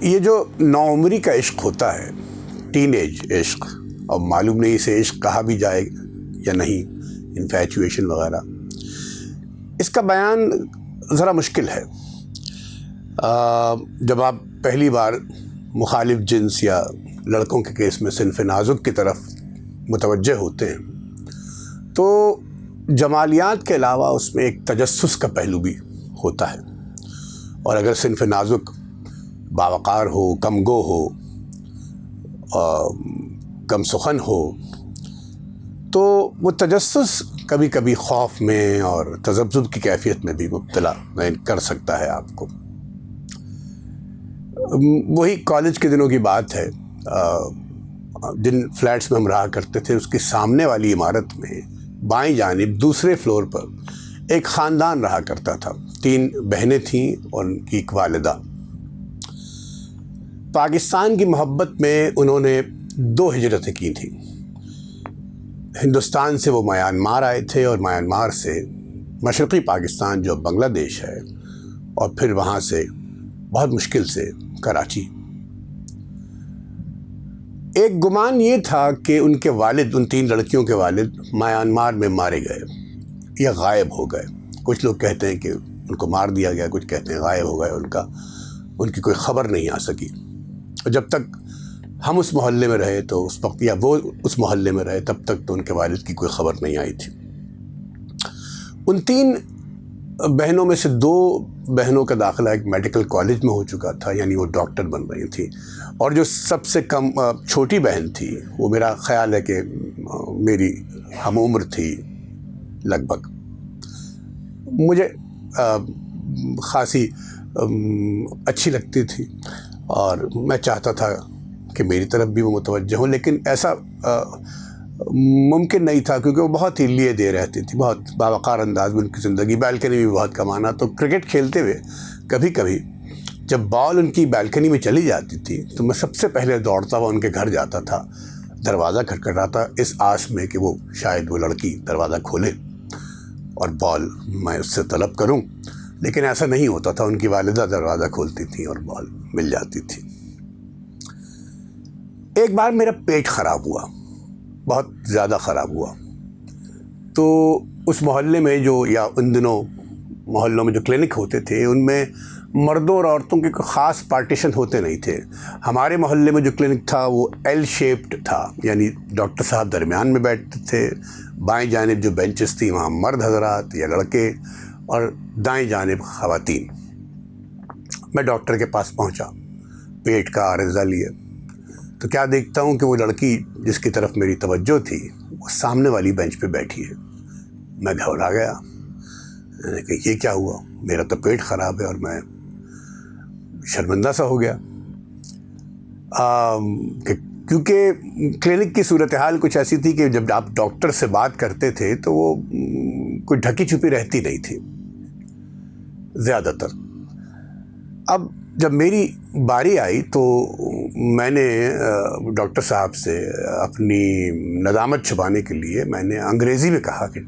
یہ جو نوعمری کا عشق ہوتا ہے، ٹین ایج عشق، اور معلوم نہیں اسے عشق کہا بھی جائے یا نہیں، انفیچویشن وغیرہ، اس کا بیان ذرا مشکل ہے۔ جب آپ پہلی بار مخالف جنس یا لڑکوں کے کیس میں صنف نازک کی طرف متوجہ ہوتے ہیں تو جمالیات کے علاوہ اس میں ایک تجسس کا پہلو بھی ہوتا ہے، اور اگر صنف نازک باوقار ہو، کم گو ہو، کم سخن ہو تو وہ تجسس کبھی کبھی خوف میں اور تذبذب کی کیفیت میں بھی مبتلا کر سکتا ہے آپ کو۔ وہی کالج کے دنوں کی بات ہے، جن فلیٹس میں ہم رہا کرتے تھے اس کی سامنے والی عمارت میں بائیں جانب دوسرے فلور پر ایک خاندان رہا کرتا تھا، 3 بہنیں تھیں اور ان کی ایک والدہ۔ پاکستان کی محبت میں انہوں نے 2 ہجرتیں کی تھیں۔ ہندوستان سے وہ میانمار آئے تھے اور میانمار سے مشرقی پاکستان جو بنگلہ دیش ہے، اور پھر وہاں سے بہت مشکل سے کراچی۔ ایک گمان یہ تھا کہ ان کے والد، ان 3 لڑکیوں کے والد میانمار میں مارے گئے یا غائب ہو گئے۔ کچھ لوگ کہتے ہیں کہ ان کو مار دیا گیا، کچھ کہتے ہیں غائب ہو گئے، ان کی کوئی خبر نہیں آ سکی۔ جب تک ہم اس محلے میں رہے تو اس وقت، یا وہ اس محلے میں رہے تب تک تو ان کے والد کی کوئی خبر نہیں آئی تھی۔ ان 3 بہنوں میں سے 2 بہنوں کا داخلہ ایک میڈیکل کالج میں ہو چکا تھا، یعنی وہ ڈاکٹر بن رہی تھیں، اور جو سب سے کم چھوٹی بہن تھی وہ میرا خیال ہے کہ میری ہم عمر تھی لگ بھگ۔ مجھے خاصی اچھی لگتی تھی اور میں چاہتا تھا کہ میری طرف بھی وہ متوجہ ہوں، لیکن ایسا ممکن نہیں تھا کیونکہ وہ بہت ہی لیے دے رہتی تھی، بہت باوقار انداز میں ان کی زندگی، بیلکنی بھی بہت کم آنا۔ تو کرکٹ کھیلتے ہوئے کبھی کبھی جب بال ان کی بیلکنی میں چلی جاتی تھی تو میں سب سے پہلے دوڑتا ہوا ان کے گھر جاتا تھا، دروازہ کھٹکھٹاتا اس آس میں کہ وہ شاید وہ لڑکی دروازہ کھولے اور بال میں اس سے طلب کروں، لیکن ایسا نہیں ہوتا تھا۔ ان کی والدہ دروازہ کھولتی تھی اور بال مل جاتی تھی۔ ایک بار میرا پیٹ خراب ہوا، بہت زیادہ خراب ہوا، تو اس محلے میں یا ان دنوں محلوں میں جو کلینک ہوتے تھے ان میں مردوں اور عورتوں کے کوئی خاص پارٹیشن ہوتے نہیں تھے۔ ہمارے محلے میں جو کلینک تھا وہ ایل شیپڈ تھا، یعنی ڈاکٹر صاحب درمیان میں بیٹھتے تھے، بائیں جانب جو بینچز تھی وہاں مرد حضرات یا لڑکے، اور دائیں جانب خواتین۔ میں ڈاکٹر کے پاس پہنچا پیٹ کا عارضہ لیے تو کیا دیکھتا ہوں کہ وہ لڑکی جس کی طرف میری توجہ تھی وہ سامنے والی بینچ پہ بیٹھی ہے۔ میں گھبرا گیا، میں نے کہا یہ کیا ہوا؟ میرا تو پیٹ خراب ہے، اور میں شرمندہ سا ہو گیا کیونکہ کلینک کی صورتحال کچھ ایسی تھی کہ جب آپ ڈاکٹر سے بات کرتے تھے تو وہ کوئی ڈھکی چھپی رہتی نہیں تھی زیادہ تر۔ اب جب میری باری آئی تو میں نے ڈاکٹر صاحب سے اپنی ندامت چھپانے کے لیے میں نے انگریزی میں کہا کہ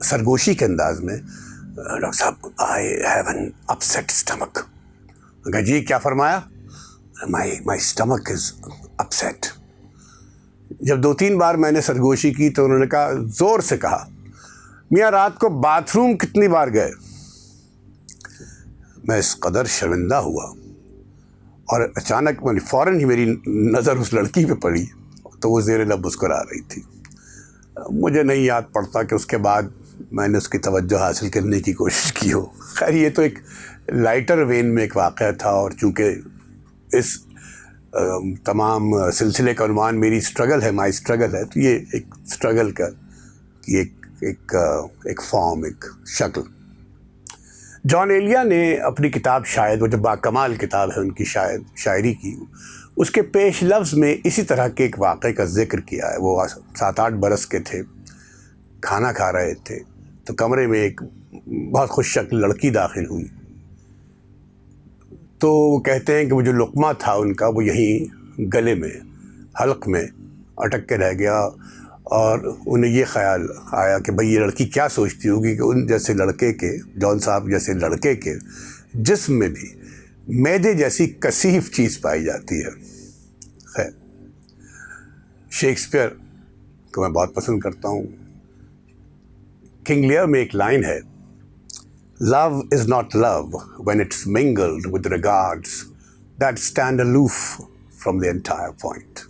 سرگوشی کے انداز میں، ڈاکٹر صاحب I have an upset stomach. میں کہا جی کیا فرمایا؟ My stomach is upset. جب 2-3 بار میں نے سرگوشی کی تو انہوں نے کہا، زور سے کہا، میاں رات کو باتھ روم کتنی بار گئے؟ میں اس قدر شرمندہ ہوا، اور اچانک فوراً ہی میری نظر اس لڑکی پہ پڑی تو وہ زیر لب مسکرا رہی تھی۔ مجھے نہیں یاد پڑتا کہ اس کے بعد میں نے اس کی توجہ حاصل کرنے کی کوشش کی ہو۔ خیر یہ تو ایک لائٹر وین میں ایک واقعہ تھا، اور چونکہ اس تمام سلسلے کا عنوان میری اسٹرگل ہے، مائی اسٹرگل ہے، تو یہ ایک اسٹرگل کا ایک فارم، ایک شکل۔ جان ایلیا نے اپنی کتاب شاید، وہ جو باکمال کتاب ہے ان کی شاعری کی، اس کے پیش لفظ میں اسی طرح کے ایک واقعے کا ذکر کیا ہے۔ وہ 7-8 برس کے تھے، کھانا کھا رہے تھے تو کمرے میں ایک بہت خوش شکل لڑکی داخل ہوئی، تو وہ کہتے ہیں کہ وہ جو لقمہ تھا ان کا وہ یہیں گلے میں، حلق میں اٹک کے رہ گیا، اور انہیں یہ خیال آیا کہ بھئی یہ لڑکی کیا سوچتی ہوگی کہ ان جیسے لڑکے کے، جان صاحب جیسے لڑکے کے جسم میں بھی میدے جیسی کثیف چیز پائی جاتی ہے. خیر، شیکسپیئر کو میں بہت پسند کرتا ہوں. کنگ لیئر میں ایک لائن ہے: love is not love when it's mingled with regards that stand aloof from the entire point.